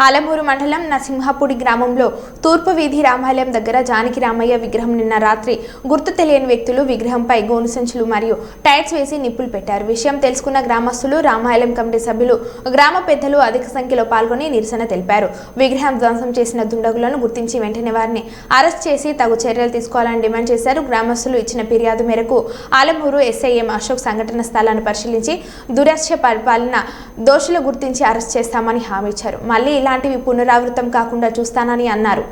ఆలమూరు మండలం నరసింహపుడి గ్రామంలో తూర్పు వీధి రామాలయం దగ్గర జానకి రామయ్య విగ్రహం నిన్న రాత్రి గుర్తు తెలియని వ్యక్తులు విగ్రహంపై గోను సంచులు మరియు టైర్స్ వేసి నిప్పులు పెట్టారు. విషయం తెలుసుకున్న గ్రామస్తులు, రామాలయం కమిటీ సభ్యులు, గ్రామ పెద్దలు అధిక సంఖ్యలో పాల్గొని నిరసన తెలిపారు. విగ్రహం ధ్వంసం చేసిన దుండగులను గుర్తించి వెంటనే వారిని అరెస్ట్ చేసి తగు చర్యలు తీసుకోవాలని డిమాండ్ చేశారు. గ్రామస్తులు ఇచ్చిన ఫిర్యాదు మేరకు ఆలమూరు ఎస్ఐఎం అశోక్ సంఘటన స్థలాన్ని పరిశీలించి దురాశ పరిపాలన దోషులు గుర్తించి అరెస్ట్ చేస్తామని హామీ ఇచ్చారు. మళ్ళీ ఇలాంటివి పునరావృతం కాకుండా చూస్తానని అన్నారు.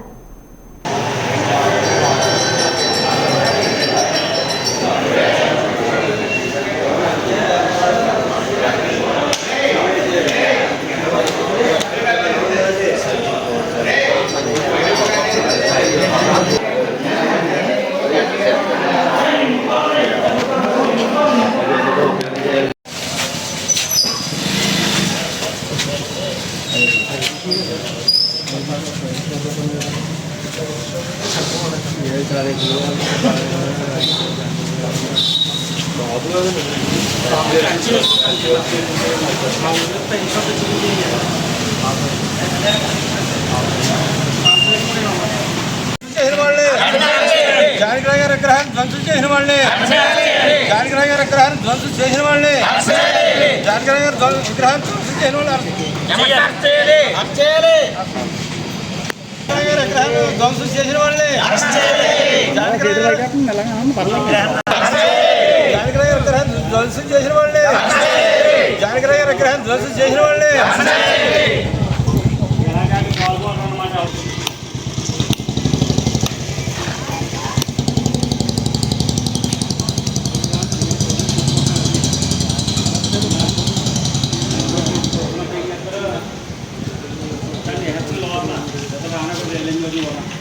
Ini